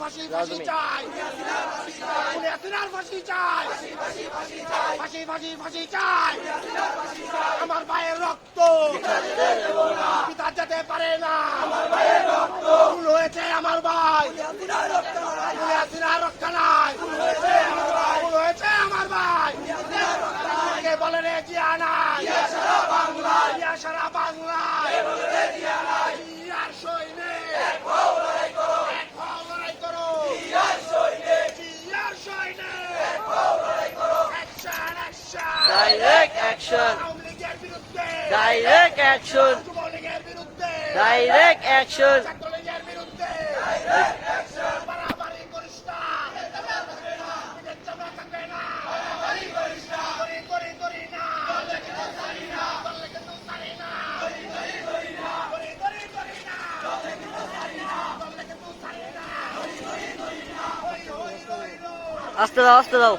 ফাঁসি ফাঁসি চাই, হাসিনার ফাঁসি চাই, ফাঁসি ফাঁসি ফাঁসি চাই। আমার ভাইয়ের রক্ত পিতা যেতে পারে না, ভুল হয়েছে আমার ভাই, হাসিনার রক্ষা নাই, ভুল হয়েছে আমার ভাই। কে বলে রে জিয়া নাই, জিয়া সারা বাংলায়, জিয়ার সৈনিক, এক হও লড়াই করো, জিয়ার সৈনিক, action action, direct action, Awami লীগের বিরুদ্ধে, ডাইরেক্ট অ্যাকশন, যুবলীগের বিরুদ্ধে, ডাইরেক্ট অ্যাকশন, ছাত্রলীগের বিরুদ্ধে, বাড়াবাড়ি করিস না, পিঠের চামড়া থাকবে না, করি না, করলে কিন্তু ছাড়ি না, করি না, করলে কিন্তু ছাড়ি না। আস্তে দাও, আস্তে দাও।